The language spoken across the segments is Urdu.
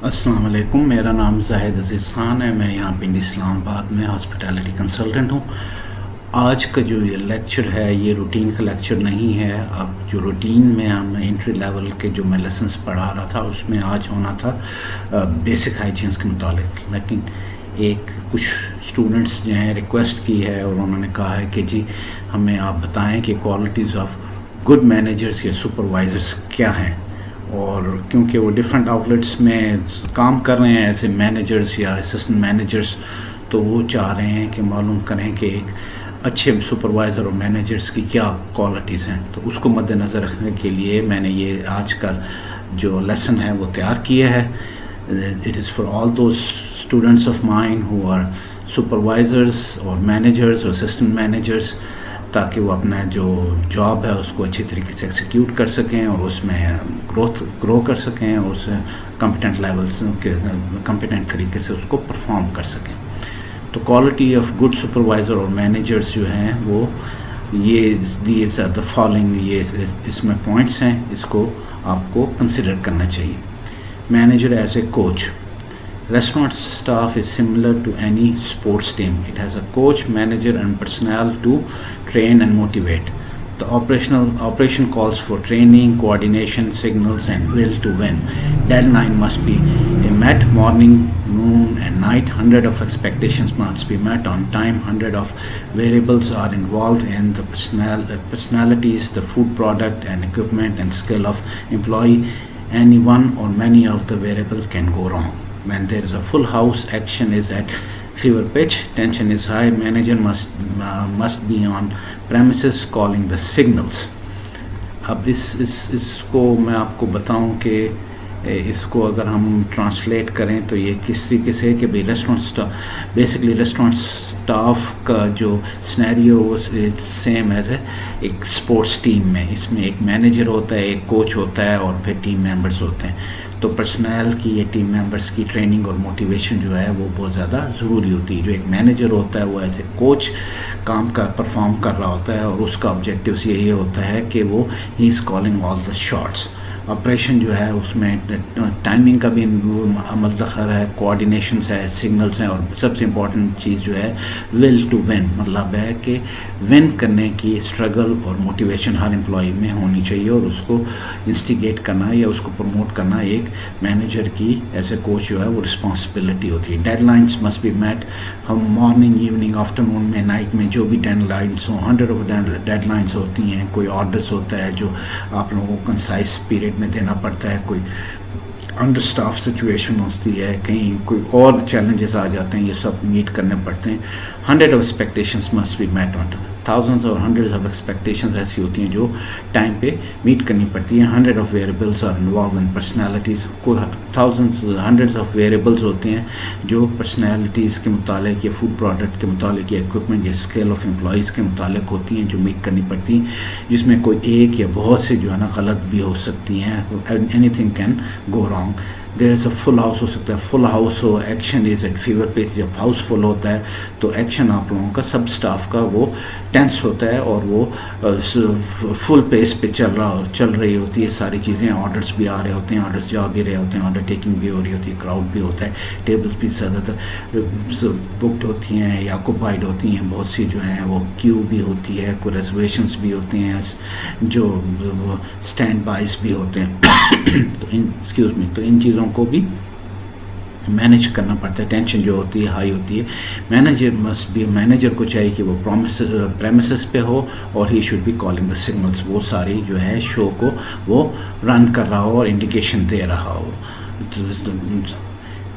السلام علیکم، میرا نام زاہد عزیز خان ہے. میں یہاں پنڈی اسلام آباد میں ہاسپٹیلٹی کنسلٹنٹ ہوں. آج کا جو یہ لیکچر ہے یہ روٹین کا لیکچر نہیں ہے. اب جو روٹین میں ہم انٹری لیول کے جو میں لیسنس پڑھا رہا تھا اس میں آج ہونا تھا بیسک ہائیجینس کے متعلق، لیکن کچھ اسٹوڈنٹس جو ہیں ریکویسٹ کی ہے اور انہوں نے کہا ہے کہ جی ہمیں آپ بتائیں کہ کوالٹیز آف گڈ مینیجرس یا سپروائزرس کیا ہیں. اور کیونکہ وہ ڈفرینٹ آؤٹلیٹس میں کام کر رہے ہیں ایسے مینیجرس یا اسسٹنٹ مینیجرس، تو وہ چاہ رہے ہیں کہ معلوم کریں کہ ایک اچھے سپروائزر اور مینیجرس کی کیا کوالٹیز ہیں. تو اس کو مد نظر رکھنے کے لیے میں نے یہ آج کا جو لیسن ہے وہ تیار کیا ہے. It is for all those students of mine who are supervisors اور مینیجرز اور اسسٹنٹ مینیجرس، تاکہ وہ اپنا جو جاب ہے اس کو اچھی طریقے سے ایکسیکیوٹ کر سکیں اور اس میں گرو کر سکیں اور اس کمپیٹنٹ لیولس کے کمپیٹنٹ طریقے سے اس کو پرفارم کر سکیں. تو کوالٹی آف گڈ سپروائزر اور مینیجرس جو ہیں وہ دیز آر دا فالوئنگ، یہ اس میں پوائنٹس ہیں، اس کو آپ کو کنسیڈر کرنا چاہیے. Manager as a coach. Restaurant staff is similar to any sports team. It has a coach, manager and personnel to train and motivate. The operation calls for training, coordination, signals and will to win. Deadline must be met morning, noon and night. 100 of expectations must be met on time. 100 of variables are involved in the personalities, the food product and equipment and skill of employee. Any one or many of the variables can go wrong. When there is a full house, action is at fever pitch, tension is high, manager must be on premises calling the signals. اب اس کو میں آپ کو بتاؤں کہ اس کو اگر ہم ٹرانسلیٹ کریں تو یہ کس طریقے سے کہ بھئی ریسٹورنٹ اسٹاف کا جو سنیریو سیم ایز ایک اسپورٹس ٹیم میں، اس میں ایک مینیجر ہوتا ہے، ایک کوچ ہوتا ہے اور پھر ٹیم ممبرز ہوتے ہیں. تو پرسنل کی یا ٹیم ممبرس کی ٹریننگ اور موٹیویشن جو ہے وہ بہت زیادہ ضروری ہوتی ہے. جو ایک مینیجر ہوتا ہے وہ ایز اے کوچ کام کا پرفارم کر رہا ہوتا ہے اور اس کا آبجیکٹیوس یہی ہوتا ہے کہ وہ he is calling all the shots. Operation جو ہے اس میں ٹائمنگ کا بھی عمل دخل ہے، کوآرڈینیشنس ہے، سگنلس ہیں، اور سب سے امپورٹنٹ چیز جو ہے ول ٹو ون، مطلب ہے کہ ون کرنے کی اسٹرگل اور موٹیویشن ہر امپلائی میں ہونی چاہیے، اور اس کو انسٹیگیٹ کرنا یا اس کو پروموٹ کرنا ایک مینیجر کی ایز اے کوچ جو ہے وہ رسپانسبلٹی ہوتی ہے. Deadlines must be met. ہم مارننگ، ایوننگ، آفٹرنون میں، نائٹ میں جو بھی ڈیڈ لائنس ہوں، 100 آف ڈیڈ لائنس ہوتی ہیں. کوئی آرڈرس ہوتا ہے جو آپ لوگوں کو کنسائز پیریڈ میں دینا پڑتا ہے، کوئی انڈر اسٹاف سچویشن ہوتی ہے، کہیں کوئی اور چیلنجز آ جاتے ہیں، یہ سب میٹ کرنے پڑتے ہیں. 100 of expectations must be met on time. Thousands اور ہنڈریڈز آف ایکسپیکٹیشنز ایسی ہوتی ہیں جو ٹائم پہ میٹ کرنی پڑتی ہیں. 100 of variables are involve in personalities. کوئی ہنڈریڈز آف ویریبلس ہوتے ہیں جو پرسنالٹیز کے متعلق یا فوڈ پروڈکٹ کے متعلق یا اکوپمنٹ یا اسکیل آف امپلائیز کے متعلق ہوتی ہیں جو میٹ کرنی پڑتی ہیں، جس میں کوئی ایک یا بہت سے جو ہے نا غلط بھی ہو سکتی ہیں. Anything can go wrong. There is a full house ہو سکتا ہے، فل ہاؤس ہو، action is at fever pitch. جب ہاؤس فل ہوتا ہے تو ایکشن آپ لوگوں کا سب اسٹاف کا وہ ٹینس ہوتا ہے اور وہ فل پیس پہ چل رہی ہوتی ہے ساری چیزیں. آرڈرس بھی آ رہے ہوتے ہیں، آرڈرس جا بھی رہے ہوتے ہیں، آرڈر ٹیکنگ بھی ہو رہی ہوتی ہے، کراؤڈ بھی ہوتا ہے، ٹیبلس بھی زیادہ تر بکڈ ہوتی ہیں یا آکوپائڈ ہوتی ہیں. بہت سی جو ہیں وہ کیو بھی ہوتی ہے، کوئی ریزرویشنس بھی ہوتی ہیں، جو اسٹینڈ بائز بھی ہوتے ہیں. تو ان چیزوں کو بھی مینیج کرنا پڑتا ہے. ٹینشن جو ہوتی ہے ہائی ہوتی ہے. مینیجر کو چاہیے کہ وہ پریمیسز پہ ہو اور ہی should be calling the signals. وہ ساری جو ہے شو کو وہ رن کر رہا ہو اور انڈیکیشن دے رہا ہو.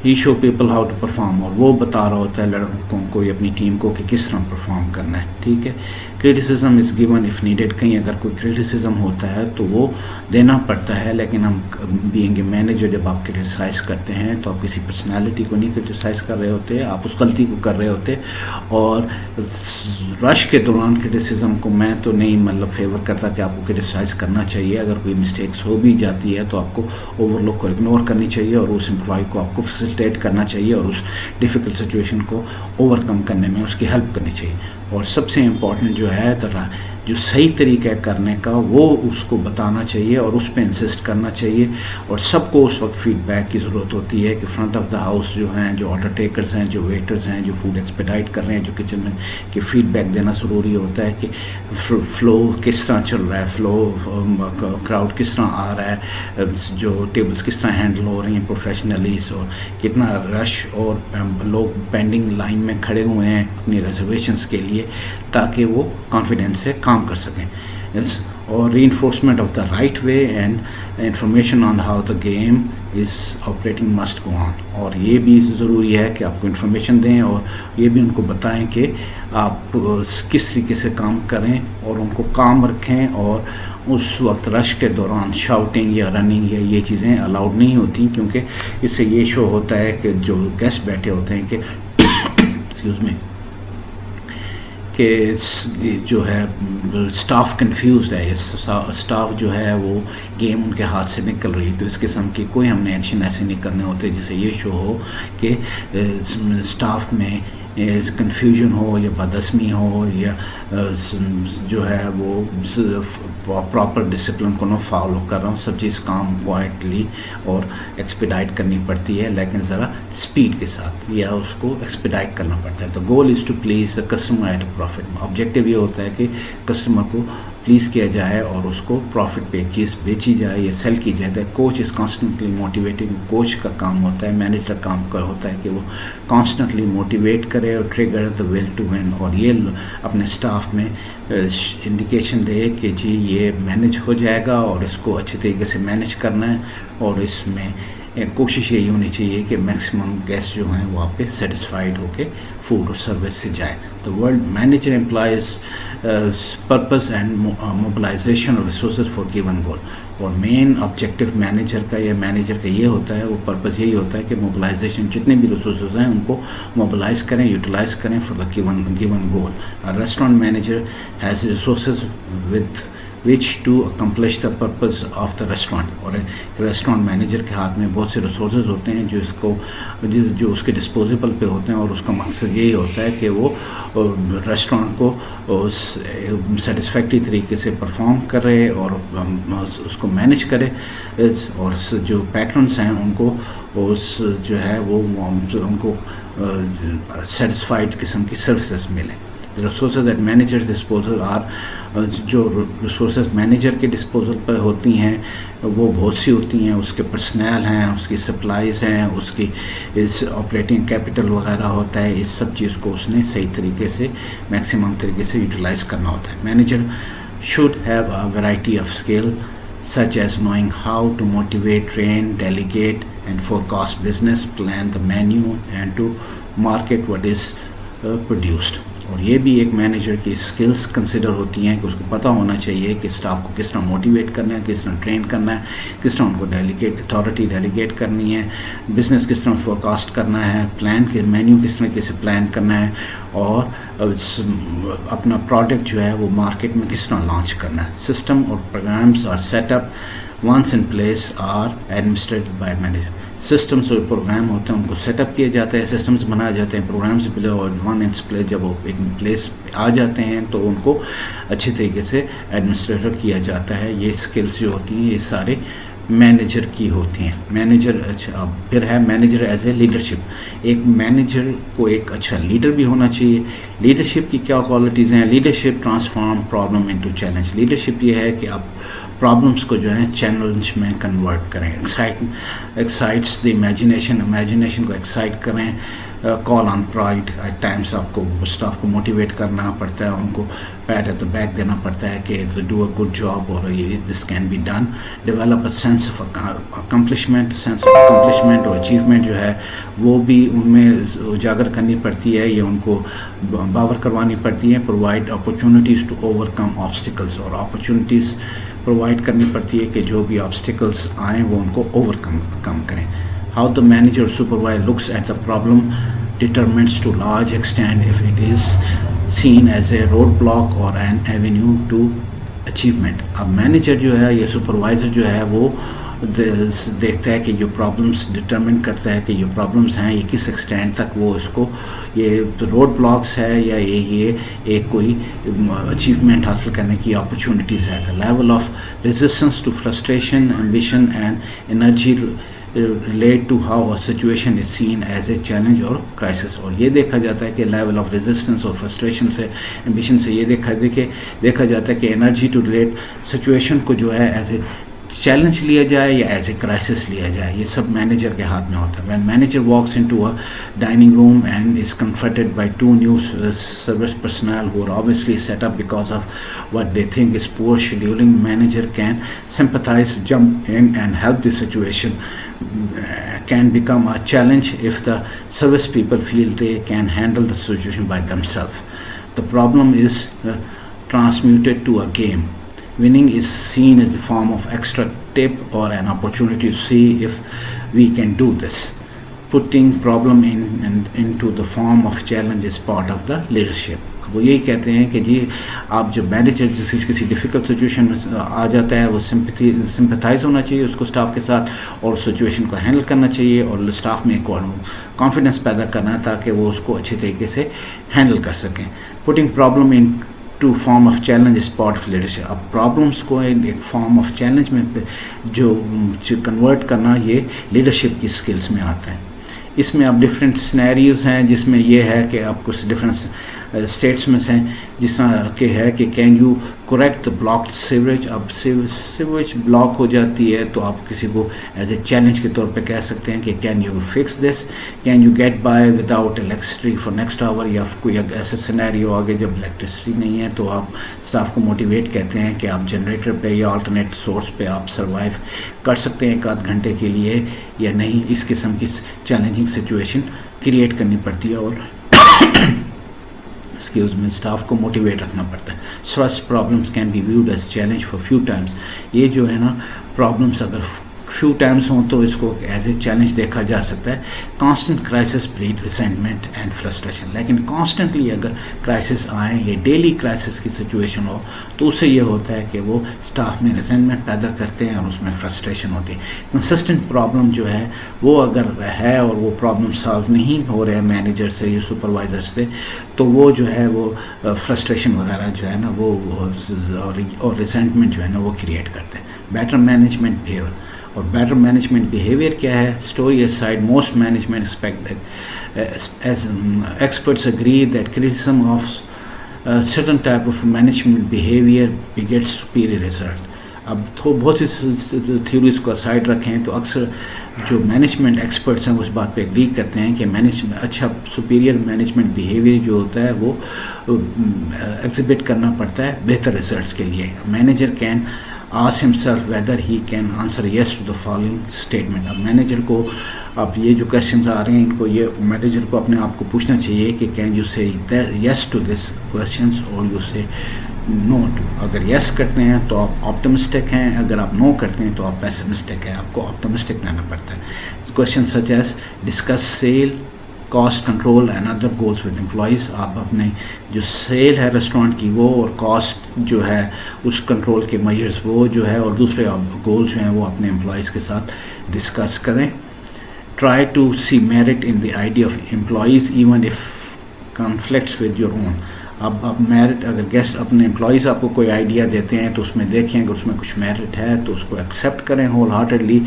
He show people how to perform, اور وہ بتا رہا ہوتا ہے لڑکوں کو یا اپنی ٹیم کو کہ کس طرح پرفارم کرنا ہے. ٹھیک ہے. Criticism is given if needed. کہیں اگر کوئی کریٹیسزم ہوتا ہے تو وہ دینا پڑتا ہے، لیکن ہم بینگ اے مینیجر جب آپ کریٹیسائز کرتے ہیں تو آپ کسی پرسنالٹی کو نہیں کریٹیسائز کر رہے ہوتے، آپ اس غلطی کو کر رہے ہوتے. اور رش کے دوران کریٹیسزم کو میں تو نہیں مطلب فیور کرتا کہ آپ کو کریٹیسائز کرنا چاہیے. اگر کوئی مسٹیکس ہو بھی جاتی ہے تو آپ کو اوور لک کو اگنور کرنی چاہیے اور اس امپلائی کو آپ کو فیسیلیٹیٹ کرنا چاہیے اور اس ڈیفیکلٹ سچویشن کو اوور کم کرنے میں اس کی ہیلپ کرنی چاہیے. اور سب سے امپورٹنٹ جو ہے جو صحیح طریقہ ہے کرنے کا وہ اس کو بتانا چاہیے اور اس پہ انسسٹ کرنا چاہیے. اور سب کو اس وقت فیڈ بیک کی ضرورت ہوتی ہے کہ فرنٹ آف دا ہاؤس جو ہیں, جو آرڈر ٹیکرز ہیں, جو ویٹرز ہیں, جو فوڈ ایکسپیڈائٹ کر رہے ہیں, جو کچن میں, کہ فیڈ بیک دینا ضروری ہوتا ہے کہ فلو کس طرح چل رہا ہے, فلو کراؤڈ کس طرح آ رہا ہے, جو ٹیبلز کس طرح ہینڈل ہو رہی ہیں پروفیشنلیز, اور کتنا رش اور لوگ پینڈنگ لائن میں کھڑے ہوئے ہیں اپنی ریزرویشنس کے لیے, تاکہ وہ کانفیڈنس سے کام کر سکیں. اور reinforcement of the right way and information on how the game is operating must go on. اور یہ بھی ضروری ہے کہ آپ کو انفارمیشن دیں اور یہ بھی ان کو بتائیں کہ آپ کس طریقے سے کام کریں اور ان کو کام رکھیں. اور اس وقت رش کے دوران شاؤٹنگ یا رننگ یا یہ چیزیں الاؤڈ نہیں ہوتی, کیونکہ اس سے یہ شو ہوتا ہے کہ جو گیسٹ بیٹھے ہوتے ہیں کہ ایکسکیوز می, کہ جو ہے اسٹاف کنفیوزڈ ہے, اسٹاف جو ہے وہ گیم ان کے ہاتھ سے نکل رہی ہے. تو اس قسم کی کوئی ہم نے ایکشن ایسے نہیں کرنے ہوتے جس سے یہ شو ہو کہ اسٹاف میں کنفیوژن ہو یا بدعزمی ہو یا جو ہے وہ پراپر ڈسپلن کو نہ فالو کر رہا ہوں. سب چیز کام کوائٹلی اور ایکسپیڈائٹ کرنی پڑتی ہے, لیکن ذرا اسپیڈ کے ساتھ, یا اس کو ایکسپیڈائٹ کرنا پڑتا ہے. The goal is to please the customer at a profit. Objective یہ ہوتا ہے کہ کسٹمر کو پلیز کیا جائے اور اس کو پروفٹ پہ چیز بیچی جائے یا سیل کی جائے. Coach is constantly motivating. Coach کا کام ہوتا ہے, مینیجر کام کا ہوتا ہے کہ وہ کانسٹنٹلی موٹیویٹ کرے اور trigger the will to win, اور یہ اپنے اسٹاف میں انڈیکیشن دے کہ جی یہ مینیج ہو جائے گا اور اس کو اچھی طریقے سے مینیج کرنا ہے. اور اس میں کوشش یہی ہونی چاہیے کہ میکسیمم گیسٹ جو ہیں وہ آپ کے سیٹسفائیڈ ہو کے فوڈ اور سروس سے جائیں. The world manager employs purpose and mobilisation of resources for given goal. اور مین آبجیکٹیو مینیجر کا یا مینیجر کا یہ ہوتا ہے, وہ پرپز یہی ہوتا ہے کہ موبلائزیشن جتنے بھی ریسورسز ہیں ان کو موبلائز کریں, یوٹیلائز کریں for the given goal. Restaurant manager has resources with which to accomplish the purpose of the restaurant. اور ریسٹورینٹ مینیجر کے ہاتھ میں بہت سے ریسورسز ہوتے ہیں جو اس کے ڈسپوزیبل پہ ہوتے ہیں, اور اس کا مقصد یہی ہوتا ہے کہ وہ ریسٹورینٹ کو سیٹسفیکٹری طریقے سے پرفارم کرے اور اس کو مینیج کرے, اور جو پیٹرنس ہیں ان کو جو ہے وہ ان کو سیٹسفائڈ قسم کی سروسز ملیں. Resources at manager disposal are, جو ریسورسز مینیجر کے ڈسپوزل پہ ہوتی ہیں وہ بہت سی ہوتی ہیں. اس کے پرسنل ہیں, اس کی سپلائز ہیں, اس کی آپریٹنگ کیپٹل وغیرہ ہوتا ہے. اس سب چیز کو اس نے صحیح طریقے سے میکسیمم طریقے سے یوٹیلائز کرنا ہوتا ہے. Manager should have a variety of skill such as knowing how to motivate, train, delegate and forecast business, plan the menu and to market what is produced. اور یہ بھی ایک مینیجر کی اسکلس کنسیڈر ہوتی ہیں کہ اس کو پتہ ہونا چاہیے کہ اسٹاف کو کس طرح موٹیویٹ کرنا ہے, کس طرح ٹرین کرنا ہے, کس طرح ان کو اتھارٹی ڈیلیگیٹ کرنی ہے, بزنس کس طرح فورکاسٹ کرنا ہے, پلان کے مینیو کس طرح سے پلان کرنا ہے, اور اپنا پروڈکٹ جو ہے وہ مارکیٹ میں کس طرح لانچ کرنا ہے. سسٹم اور programs are set up once in place are administered by manager. Systems اور پروگرام ہوتے ہیں ان کو سیٹ اپ کیے جاتے ہیں, سسٹمز بنائے جاتے ہیں, پروگرامس پلے اور ون انس پلے جب وہ ایک پلیس آ جاتے ہیں تو ان کو اچھی طریقے سے ایڈمنسٹریٹر کیا جاتا ہے. یہ اسکلس جو ہوتی ہیں یہ سارے مینیجر کی ہوتی ہیں. مینیجر اچھا پھر ہے مینیجر ایز اے لیڈرشپ. ایک مینیجر کو ایک اچھا لیڈر بھی ہونا چاہیے. لیڈرشپ کی کیا کوالٹیز ہیں؟ Leadership transform problem into challenge. Leadership یہ ہے کہ آپ پرابلمس کو جو ہے چیلنج میں کنورٹ کریں. ایکسائٹس دی امیجنیشن کو ایکسائٹ کریں. کال آن پرائڈ. ایٹ ٹائمس آپ کو اسٹاف کو موٹیویٹ کرنا پڑتا ہے, ان کو پیٹ ایٹ دا بیک دینا پڑتا ہے کہ ڈو اے گڈ جاب اور یہ this can be done. Develop a sense of accomplishment اور اچیومنٹ جو ہے وہ بھی ان میں اجاگر کرنی پڑتی ہے یا ان کو باور کروانی پڑتی ہے. Provide opportunities to overcome obstacles. اور اپرچونیٹیز پرووائڈ کرنی پڑتی ہے کہ جو بھی آبسٹیکلس آئیں وہ ان کو اوور کم کریں. How the manager or supervisor looks at the problem determines to large extent if it is seen as a roadblock or an avenue to achievement. اب مینیجر جو ہے یا سپروائزر جو ہے وہ دیکھتا ہے کہ جو پرابلمس ڈٹرمن کرتا ہے کہ جو پرابلمس ہیں یہ کس ایکسٹینٹ تک وہ اس کو یہ روڈ بلاکس ہے یا یہ ایک کوئی اچیومنٹ حاصل کرنے کی اپرچونیٹیز ہے. Level of resistance to frustration ambition and energy relate to how a situation is seen as a challenge or crisis. اور یہ دیکھا جاتا ہے کہ لیول آف ریزسٹنس اور فرسٹریشن سے ایمبیشن سے یہ دیکھا جاتا ہے کہ انرجی ٹو ریلیٹ سچویشن کو جو ہے ایز اے چیلنج لیا جائے یا ایز اے کرائسس لیا جائے. یہ سب مینیجر کے ہاتھ میں ہوتا ہے. When manager walks into a dining room and is confronted by two new service personnel who are obviously set up because of what they think is poor scheduling, manager can sympathize, jump in and help the situation. Can become a challenge if the service people feel they can handle the situation by themselves. The problem is transmuted to a game. Winning is seen as a form of extra tip or an opportunity to see if we can do this. Putting problem into the form of challenge is part of the leadership. وہ یہی کہتے ہیں کہ جی آپ جو مینیجر کسی ڈیفیکلٹ سچویشن میں آ جاتا ہے وہ سمپتھائز ہونا چاہیے اس کو اسٹاف کے ساتھ اور سچویشن کو ہینڈل کرنا چاہیے اور اسٹاف میں ایک کانفیڈنس پیدا کرنا تاکہ وہ اس کو اچھے طریقے سے ہینڈل کر سکیں. Putting problem into form of challenge is part of leadership. اب پرابلمس کو ایک فارم آف چیلنج میں جو کنورٹ کرنا یہ لیڈرشپ کی اسکلس میں آتا ہے. اس میں اب ڈفرینٹ سینیریوز ہیں جس میں یہ ہے کہ آپ کچھ ڈفرینٹ اسٹیٹس میں سے جس طرح کہ ہے کہ can you correct blocked sewerage. اب سیوریج بلاک ہو جاتی ہے تو آپ کسی کو ایز اے چیلنج کے طور پہ کہہ سکتے ہیں کہ can you fix this, can you get by without electricity for next hour. یا کوئی ایسا سینیریو آگے جب الیکٹریسٹی نہیں ہے تو آپ اسٹاف کو موٹیویٹ کہتے ہیں کہ آپ جنریٹر پہ یا آلٹرنیٹ سورس پہ آپ سروائیو کر سکتے ہیں 1 آدھ گھنٹے کے لیے یا نہیں. اس قسم کی چیلنجنگ سچویشن کریٹ کرنی پڑتی ہے اور اسکلز میں اسٹاف کو موٹیویٹ رکھنا پڑتا ہے. Such problems can be viewed as challenge for few times. یہ جو ہے نا پرابلمس اگر فیو ٹائمس ہوں تو اس کو ایز اے چیلنج دیکھا جا سکتا ہے. Constant crisis breed resentment and frustration. لیکن کانسٹنٹلی اگر کرائسس آئیں یہ ڈیلی کرائسس کی سچویشن ہو تو اس سے یہ ہوتا ہے کہ وہ اسٹاف میں ریسینٹمنٹ پیدا کرتے ہیں اور اس میں فرسٹریشن ہوتی ہے. کنسسٹنٹ پرابلم جو ہے وہ اگر ہے اور وہ پرابلم سالو نہیں ہو رہے ہیں مینیجر سے یا سپروائزر سے تو وہ جو ہے وہ فرسٹریشن وغیرہ جو ہے نا وہ اور ریسینٹمنٹ جو ہے نا وہ کریٹ کرتے ہیں. Better management behaviour. اور بیٹر مینجمنٹ بیہیویئر کیا ہے؟ Story aside most management expect as experts agree that criticism of certain type of management behavior begets superior result. اب تو بہت سی تھیوریز کو اسائڈ رکھیں تو اکثر جو مینجمنٹ ایکسپرٹس ہیں اس بات پہ اگری کرتے ہیں کہ اچھا سپیریئر مینجمنٹ بیہیویئر جو ہوتا ہے وہ ایگزیبٹ کرنا پڑتا ہے بہتر ریزلٹس کے لیے. Manager can ask himself whether he can answer yes to the following statement. اب مینیجر کو اب یہ جو کویشچنز آ رہے ہیں ان کو یہ مینیجر کو اپنے آپ کو پوچھنا چاہیے کہ کین یو سے yes to this questions or you say no to. اگر yes کرتے ہیں تو آپ آپٹمسٹک ہیں, اگر آپ no کرتے ہیں تو آپ پیسمسٹک ہیں. آپ کو آپٹمسٹک رہنا پڑتا ہے. Question such as discuss sale, cost control and other goals with employees. آپ اپنے جو سیل ہے ریسٹورینٹ کی وہ اور کاسٹ جو ہے اس کنٹرول کے میئرز وہ جو ہے اور دوسرے گولس جو ہیں وہ اپنے امپلائیز کے ساتھ ڈسکس کریں. Try to see merit in the idea of employees even if conflicts with your own. اب میرٹ اگر گیسٹ اپنے امپلائیز آپ کو کوئی آئیڈیا دیتے ہیں تو اس میں دیکھیں اگر اس میں کچھ میرٹ ہے تو اس کو ایکسیپٹ کریں ہول ہارٹیڈلی.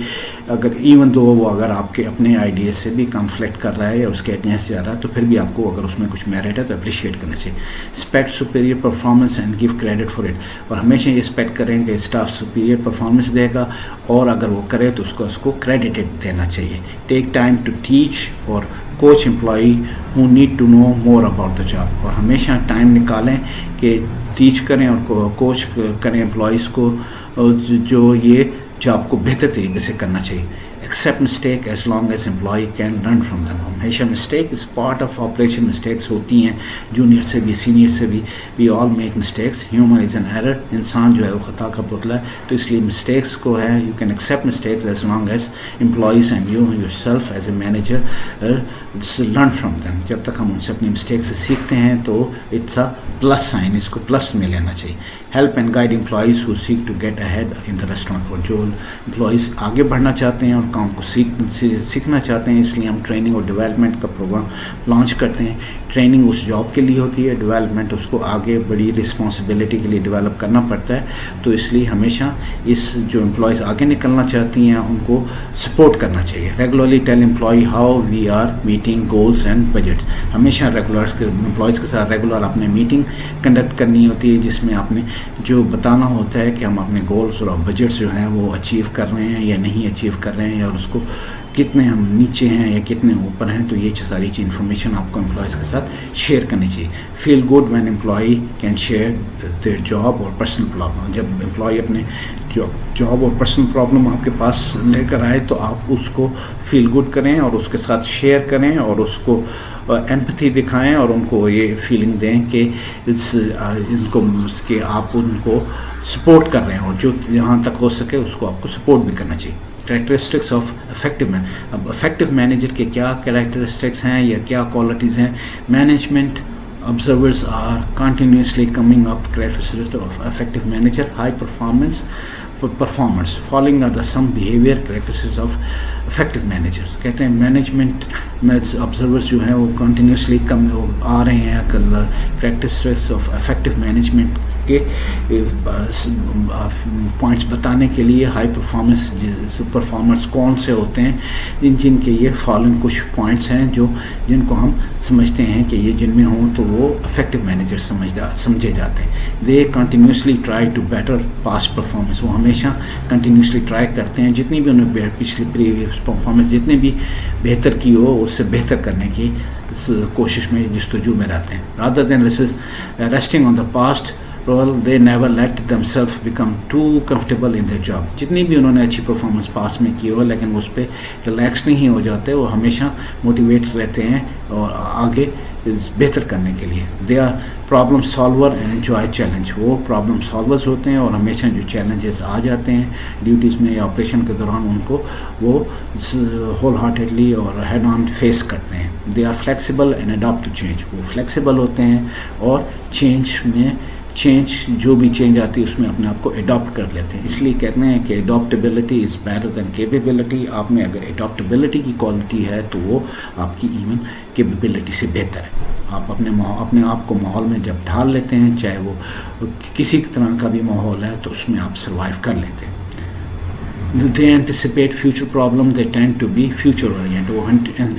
اگر ایون دو وہ اگر آپ کے اپنے آئیڈیا سے بھی کنفلکٹ کر رہا ہے یا اس کے اگینسٹ جا رہا ہے تو پھر بھی آپ کو اگر اس میں کچھ میرٹ ہے تو اپریشیٹ کرنا چاہیے. Expect superior performance and give credit for it. اور ہمیشہ یہ ایکسپیکٹ کریں کہ اسٹاف سپیریئر پرفارمنس دے گا اور اگر وہ کرے تو اس کو کریڈٹ دینا چاہیے. ٹیک ٹائم ٹو ٹیچ اور coach employee who need to know more about the job. اور ہمیشہ ٹائم نکالیں کہ ٹیچ کریں اور کوچ کریں امپلائیز کو جو یہ جاب کو بہتر طریقے سے کرنا چاہیے. accept mistake as long as employee can learn from them. ہمیشہ mistake is part of operation. mistakes ہوتی ہیں جونیئر سے بھی سینئر سے بھی. we all make mistakes. human is an error. انسان جو ہے وہ خطا کا پتلا ہے. تو اس لیے mistakes کو ہے you can accept mistakes as long as employees and you yourself as a manager learn from them. جب تک ہم ان سے اپنی mistakes سے سیکھتے ہیں تو it's a plus sign. اس کو plus میں لینا چاہیے. help and guide employees who seek to get ahead in the restaurant. اور جو employees آگے بڑھنا چاہتے ہیں اور کام کو سیکھنا چاہتے ہیں, اس لیے ہم ٹریننگ اور ڈیولپمنٹ کا پروگرام لانچ کرتے ہیں. ٹریننگ اس جاب کے لیے ہوتی ہے, ڈیولپمنٹ اس کو آگے بڑی رسپانسبلٹی کے لیے ڈیولپ کرنا پڑتا ہے. تو اس لیے ہمیشہ اس جو امپلائیز آگے نکلنا چاہتی ہیں ان کو سپورٹ کرنا چاہیے. Regularly tell employee how we are meeting goals and budgets. ہمیشہ امپلائیز کے ساتھ ریگولر اپنے میٹنگ کنڈکٹ کرنی ہوتی ہے, جس میں آپ نے جو بتانا ہوتا ہے کہ ہم اپنے گولس اور بجٹس جو ہیں وہ اچیو کر رہے ہیں یا نہیں اچیو کر رہے ہیں, اور اس کو کتنے ہم نیچے ہیں یا کتنے اوپر ہیں. تو یہ ساری چیز انفارمیشن آپ کو امپلائیز کے ساتھ شیئر کرنی چاہیے. Feel good when employee can share their job اور پرسنل پرابلم. جب امپلائی اپنے جاب اور پرسنل پرابلم آپ کے پاس لے کر آئے تو آپ اس کو فیل گڈ کریں اور اس کے ساتھ شیئر کریں اور اس کو ایمپتھی دکھائیں اور ان کو یہ فیلنگ دیں کہ کہ آپ ان کو سپورٹ کر رہے ہیں, اور جو جہاں تک ہو سکے اس کو آپ کو سپورٹ بھی کرنا چاہیے. کریکٹرسٹکس آف افیکٹو مین. اب افیکٹو مینیجر کے کیا کریکٹرسٹکس ہیں یا کیا کوالٹیز ہیں. Management observers are continuously coming up characteristics of effective manager. High performance following are the some behavior characteristics of effective managers. کہتے ہیں مینجمنٹ میں observers جو ہیں وہ کنٹینیوسلی کم آ رہے ہیں. characteristics of effective management کے پوائنٹس بتانے کے لیے ہائی پرفارمرس کون سے ہوتے ہیں, جن کے یہ فالوئنگ کچھ پوائنٹس ہیں جن کو ہم سمجھتے ہیں کہ یہ جن میں ہوں تو وہ افیکٹو مینیجر سمجھے جاتے ہیں. They continuously try to better past performance. وہ ہمیشہ کنٹینیوسلی ٹرائی کرتے ہیں جتنی بھی انہوں نے پچھلی پریویس پرفارمنس جتنی بھی بہتر کی ہو اس سے بہتر کرنے کی کوشش میں جستجو میں رہتے ہیں. Rather than resting on the past role, they never let themselves become too comfortable in their job. جتنی بھی انہوں نے اچھی پرفارمنس پاس میں کی ہو لیکن اس پہ ریلیکس نہیں ہو جاتے, وہ ہمیشہ موٹیویٹ رہتے ہیں اور آگے بہتر کرنے کے لیے. They are problem solver and enjoy challenge. وہ پرابلم سالورز ہوتے ہیں اور ہمیشہ جو چیلنجز آ جاتے ہیں ڈیوٹیز میں یا آپریشن کے دوران ان کو وہ ہول ہارٹیڈلی اور ہیڈ آن فیس کرتے ہیں. They are flexible and adapt to change. وہ فلیکسیبل ہوتے ہیں اور چینج جو بھی چینج آتی ہے اس میں اپنے آپ کو اڈاپٹ کر لیتے ہیں. اس لیے کہتے ہیں کہ adaptability is better than capability. آپ میں اگر اڈاپٹیبلٹی کی کوالٹی ہے تو وہ آپ کی ایون کیپیبلٹی سے بہتر ہے. آپ اپنے آپ کو ماحول میں جب ڈھال لیتے ہیں, چاہے وہ کسی طرح کا بھی ماحول ہے, تو اس میں آپ سروائیو کر لیتے ہیں. They anticipate future problem. They tend to be future oriented. وہ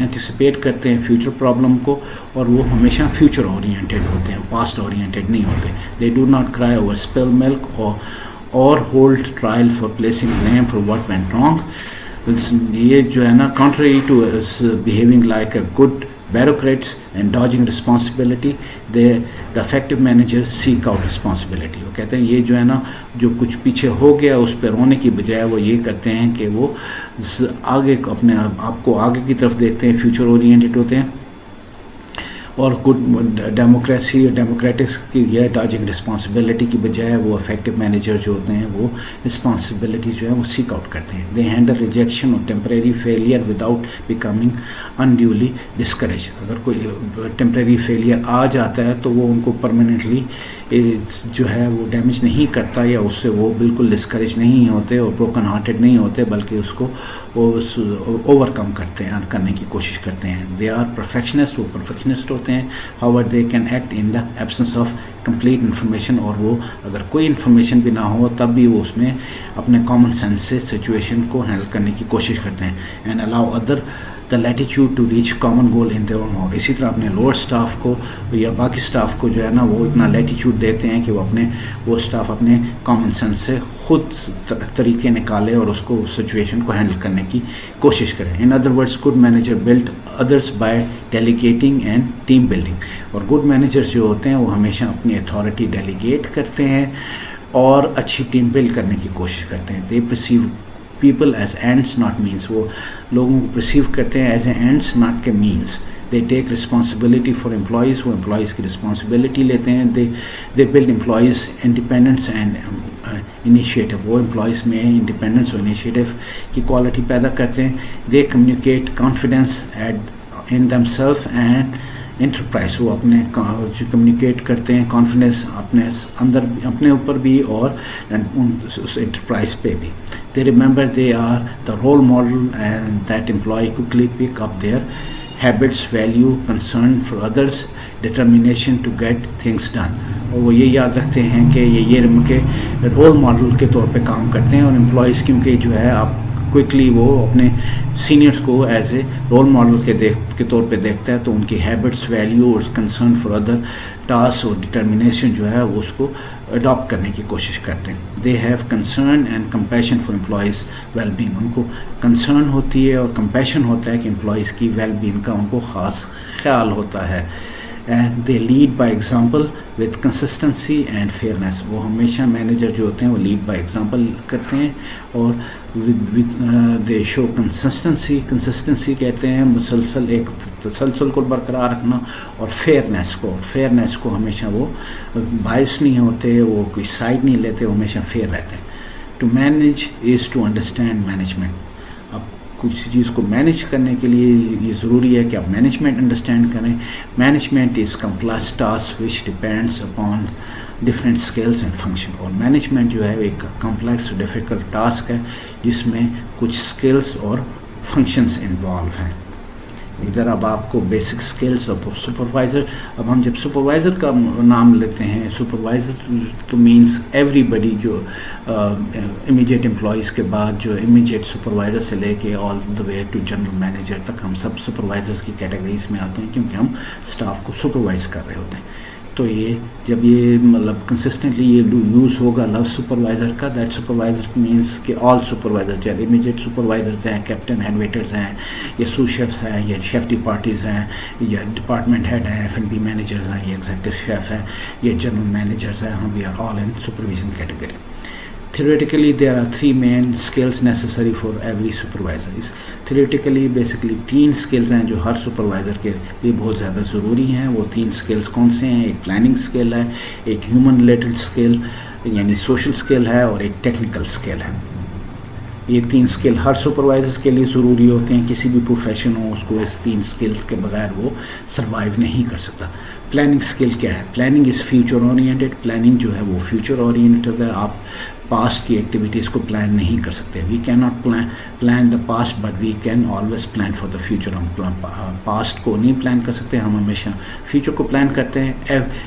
anticipate کرتے ہیں future problem کو اور وہ ہمیشہ future oriented ہوتے ہیں, past oriented نہیں ہوتے. They do not cry over spilled milk or hold trial for placing blame for what went wrong. یہ جو ہے نا contrary to behaving like a good bureaucrats and dodging responsibility, the effective managers seek out responsibility. وہ کہتے ہیں یہ جو ہے نا جو کچھ پیچھے ہو گیا اس پہ رونے کی بجائے وہ یہ کرتے ہیں کہ وہ آگے اپنے آپ کو آگے کی طرف دیکھتے ہیں, فیوچر اورینٹڈ ہوتے ہیں. اور گڈ ڈیموکریٹکس کی یا ڈاجنگ رسپانسبلٹی کی بجائے وہ افیکٹو مینیجر جو ہوتے ہیں وہ رسپانسبلٹی جو ہے وہ سیک آؤٹ کرتے ہیں. دے ہینڈل ریجیکشن اور temporary failure without becoming unduly discourage. اگر کوئی ٹیمپریری فیلئر آ جاتا ہے تو وہ ان کو پرماننٹلی جو ہے وہ ڈیمیج نہیں کرتا یا اس سے وہ بالکل ڈسکریج نہیں ہوتے اور بروکن ہارٹیڈ نہیں ہوتے, بلکہ اس کو اوور کم کرنے کی کوشش کرتے ہیں. They are perfectionist. وہ پرفیکشنسٹ ہوتے ہیں. however they can act in the absence of complete information. اور وہ اگر کوئی انفارمیشن بھی نہ ہو تب بھی وہ اس میں اپنے کامن سینس سے سچویشن کو ہینڈل کرنے کی کوشش کرتے ہیں. and allow other the latitude to reach common goal in their own mode. اسی طرح اپنے لوور سٹاف کو یا باقی سٹاف کو جو ہے نا وہ اتنا لیٹیچیوڈ دیتے ہیں کہ وہ سٹاف اپنے کامن سینس سے خود طریقے نکالے اور اس کو سچویشن کو ہینڈل کرنے کی کوشش کریں. In other words good manager build others by delegating and team building. اور گڈ مینیجرز جو ہوتے ہیں وہ ہمیشہ اپنی اتھارٹی ڈیلیگیٹ کرتے ہیں اور اچھی ٹیم بلڈ کرنے کی کوشش کرتے ہیں. They perceive people as ends not means. وہ لوگوں کو پرسیو کرتے ہیں ایز اے ends not کے means. They take responsibility for employees. وہ employees کی responsibility لیتے ہیں. They build employees independence and initiative. وہ employees میں independence اور initiative کی quality پیدا کرتے ہیں. They communicate confidence in themselves and enterprise. وہ اپنے کمیونیکیٹ کرتے ہیں کانفیڈنس اپنے اندر اپنے اوپر بھی اور اس انٹرپرائز پہ بھی. They remember they are the role model and that employee quickly pick up their habits, value, concern for others, determination to get things done. اور وہ یہ یاد رکھتے ہیں کہ یہ کے رول ماڈل کے طور پہ کام کرتے ہیں اور امپلائیز کیونکہ جو ہے آپ کوئکلی وہ اپنے سینئرس کو ایز اے رول ماڈل کے طور پہ دیکھتا ہے تو ان کی ہیبٹس ویلیو اور کنسرن فار ادر ٹاسک اور ڈٹرمنیشن جو ہے وہ اس کو اڈاپٹ کرنے کی کوشش کرتے ہیں. They have concern and compassion for employees well being. ان کو کنسرن ہوتی ہے اور کمپیشن ہوتا ہے کہ امپلائیز کی ویل بینگ کا ان کو خاص خیال ہوتا ہے. And they led by example with consistency and fairness. وہ ہمیشہ مینیجر جو ہوتے ہیں وہ لیڈ بائی ایگزامپل کرتے ہیں اور دے شو کنسسٹنسی کہتے ہیں مسلسل ایک تسلسل کو برقرار رکھنا اور فیئرنیس کو ہمیشہ وہ باعث نہیں ہوتے, وہ کوئی سائڈ نہیں لیتے, وہ ہمیشہ فیئر رہتے ہیں. To manage is to understand management. اب کچھ چیز کو مینیج کرنے کے لیے یہ ضروری ہے کہ آپ مینجمنٹ انڈرسٹینڈ کریں. Management is complex task which depends upon different skills and function. اور مینجمنٹ جو ہے ایک کمپلیکس ڈیفیکلٹ ٹاسک ہے جس میں کچھ اسکلس اور فنکشنس انوالو ہیں. ادھر اب آپ کو بیسک اسکلس اور سپروائزر. اب ہم جب سپروائزر کا نام لیتے ہیں, سپروائزر تو مینس ایوری بڈی جو امیجیٹ امپلائیز کے بعد جو امیجیٹ سپروائزر سے لے کے آل دا وے ٹو جنرل مینیجر تک ہم سب سپروائزرز کی کیٹیگریز میں آتے ہیں کیونکہ ہم اسٹاف کو سپروائز کر رہے ہوتے ہیں. تو یہ جب یہ مطلب کنسسٹنٹلی یہ یوز ہوگا لفظ سپروائزر کا, دیٹ سپروائزر مینس کہ آل سپروائزر چاہے امیجیٹ سپروائزرز ہیں, کیپٹن ہیڈ ویٹرز ہیں, یا سو شیفس ہیں, یا شیف ڈپارٹیز ہیں, یا ڈپارٹمنٹ ہیڈ ہیں, F&B مینیجرز ہیں, یا ایگزیکٹو شیف ہیں, یا جنرل مینیجرز ہیں. We are all in supervision category. Theoretically, there are three main skills necessary for every supervisor. Theoretically, basically تین skills ہیں جو ہر سپروائزر کے لیے بہت زیادہ ضروری ہیں. وہ تین skills کون سے ہیں؟ ایک پلاننگ اسکل ہے, ایک ہیومن ریلیٹڈ اسکل یعنی سوشل اسکل ہے, اور ایک ٹیکنیکل اسکل ہے. یہ تین اسکل ہر سپروائزر کے لیے ضروری ہوتے ہیں. کسی بھی پروفیشن ہو اس کو اس تین اسکلس کے بغیر وہ سروائیو نہیں کر سکتا. پلاننگ اسکل کیا ہے؟ Planning is future oriented. Planning جو ہے وہ فیوچر اورینٹیڈ ہے. آپ پاسٹ کی ایکٹیویٹیز کو پلان نہیں کر سکتے. We can not plan the past but we can always plan for the future. ہم پاسٹ کو نہیں پلان کر سکتے, ہم ہمیشہ فیوچر کو پلان کرتے ہیں.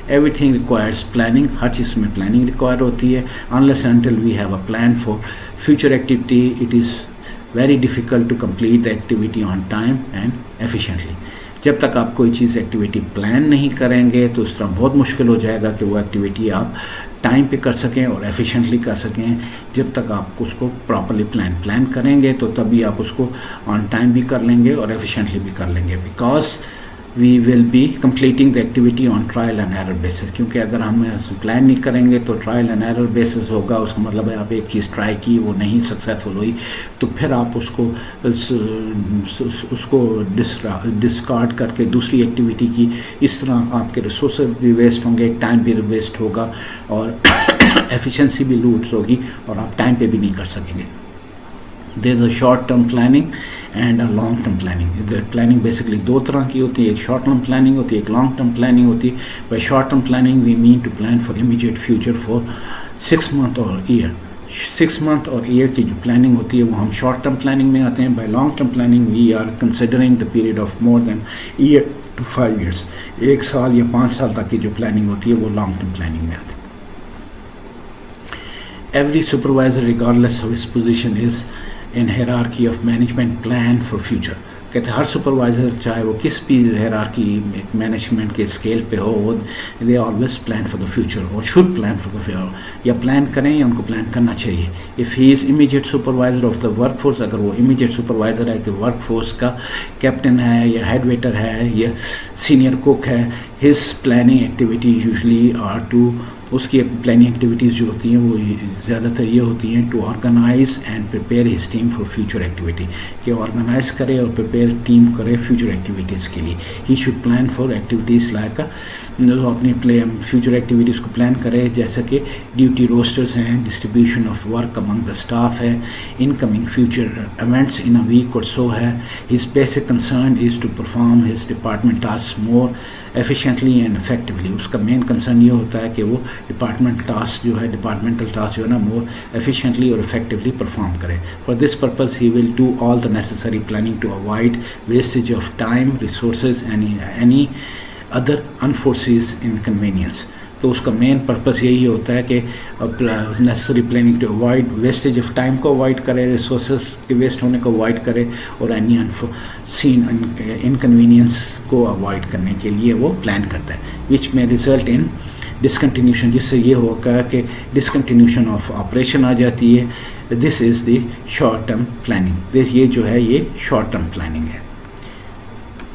Everything requires planning. ہر چیز میں پلاننگ ریکوائر ہوتی ہے. Unless until we have a plan for future activity, it is very difficult to complete the activity on time and efficiently. جب تک آپ کوئی چیز ایکٹیویٹی پلان نہیں کریں گے تو اس طرح بہت مشکل ہو جائے گا کہ وہ ایکٹیویٹی آپ ٹائم پہ کر سکیں اور ایفیشینٹلی کر سکیں. جب تک آپ اس کو پراپرلی پلان کریں گے تو تبھی آپ اس کو آن ٹائم بھی کر لیں گے اور ایفیشینٹلی بھی کر لیں گے. Because we will be completing the activity on trial and error basis. کیونکہ اگر ہم پلان نہیں کریں گے تو ٹرائل اینڈ ایرر بیسس ہوگا. اس کا مطلب ہے آپ ایک چیز ٹرائی کی, وہ نہیں سکسیزفل ہوئی, تو پھر آپ اس کو ڈسکارڈ کر کے دوسری ایکٹیویٹی کی. اس طرح آپ کے ریسورسز بھی ویسٹ ہوں گے, ٹائم بھی ویسٹ ہوگا, اور ایفیشنسی بھی لوز ہوگی, اور آپ ٹائم پہ بھی نہیں کر سکیں گے. There is a short term planning and a long term planning. Planning basically دو طرح کی ہوتی ہے. ایک شارٹ ٹرم پلاننگ ہوتی ہے, ایک لانگ ٹرم پلاننگ ہوتی ہے. By short term planning we mean to plan for immediate future for 6 months اور ایئر. 6 months اور ایئر کی جو پلاننگ ہوتی ہے وہ ہم شارٹ ٹرم پلاننگ میں آتے ہیں. By long term planning we are considering the period of more than year to 5 years. 1 سال یا 5 سال تک کی جو پلاننگ ہوتی ہے وہ لانگ ٹرم پلاننگ میں آتی ہے. Every supervisor regardless of his position is in hierarchy of management plan for future. کہتے ہیں ہر سپروائزر چاہے وہ کس بھی ہیرارکی مینجمنٹ کے اسکیل پہ ہو, they always plan for the future اور should plan for the future. یا پلان کریں یا ان کو پلان کرنا چاہیے. If he is immediate supervisor of the work force, اگر وہ امیجیٹ سپروائزر ہے کہ ورک فورس کا کیپٹن ہے یا ہیڈ ویٹر ہے یا سینئر کوک ہے, his planning activity usually are to اس کی پلاننگ ایکٹیویٹیز جو ہوتی ہیں وہ زیادہ تر یہ ہوتی ہیں to organise and prepare his team for future activity, کہ آرگنائز کرے اور پریپیئر ٹیم کرے فیوچر ایکٹیویٹیز کے لیے. He should plan for activities like اپنی فیوچر ایکٹیویٹیز کو پلان کرے، جیسا کہ ڈیوٹی روسٹرز ہیں، distribution of work among the staff ہے، incoming future events in a week اور سو ہے. His basic concern is to perform his department task more efficiently and effectively. اس کا مین کنسرن یہ ہوتا ہے کہ وہ ڈپارٹمنٹل ٹاسک جو ہے نا مور ایفیشینٹلی اور افیکٹولی پرفارم کرے. For this purpose he will do all the necessary planning to avoid wastage of time, resources any other unforeseen inconvenience. تو اس کا مین پرپز یہی ہوتا ہے کہ necessary planning to avoid wastage of time کو اوائڈ کرے، ریسورسز کے ویسٹ ہونے کو اوائڈ کرے، اور اینی انفورسین انکنوینئنس کو اوائڈ کرنے کے لیے وہ پلان کرتا ہے. وچ میں ریزلٹ ان ڈسکنٹینیوشن، جس سے یہ ہوگا کہ ڈسکنٹینیوشن آف آپریشن آ جاتی ہے. دس از دی شارٹ ٹرم پلاننگ. یہ جو ہے یہ شارٹ ٹرم پلاننگ ہے.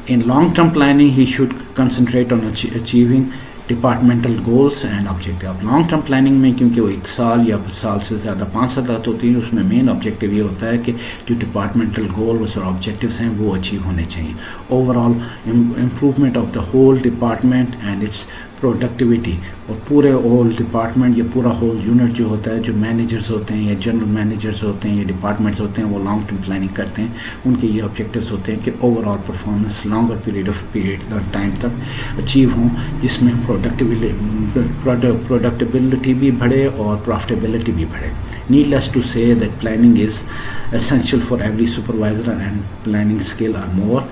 In long-term planning, he should concentrate on achieving departmental goals and objectives. اب لانگ ٹرم پلاننگ میں کیونکہ وہ 1 سال یا سال سے زیادہ 5 سالات ہوتی ہیں، اس میں مین آبجیکٹیو یہ ہوتا ہے کہ جو ڈپارٹمنٹل گولز اور آبجیکٹیوز ہیں وہ اچیو ہونے چاہیے. Overall improvement of the whole department and its productivity, اور پورے ہول ڈپارٹمنٹ یا پورا ہول یونٹ جو ہوتا ہے، جو مینیجرز ہوتے ہیں یا جنرل مینیجرز ہوتے ہیں یا ڈپارٹمنٹس ہوتے ہیں، وہ لانگ ٹرم پلاننگ کرتے ہیں. ان کے یہ آبجیکٹیوز ہوتے ہیں کہ over all performance longer period time تک اچیو ہوں، جس میں پروڈکٹیبلٹی بھی بڑھے اور پروفٹیبلٹی بھی بڑھے. Needless to say that planning is essential for every supervisor, and planning skills are more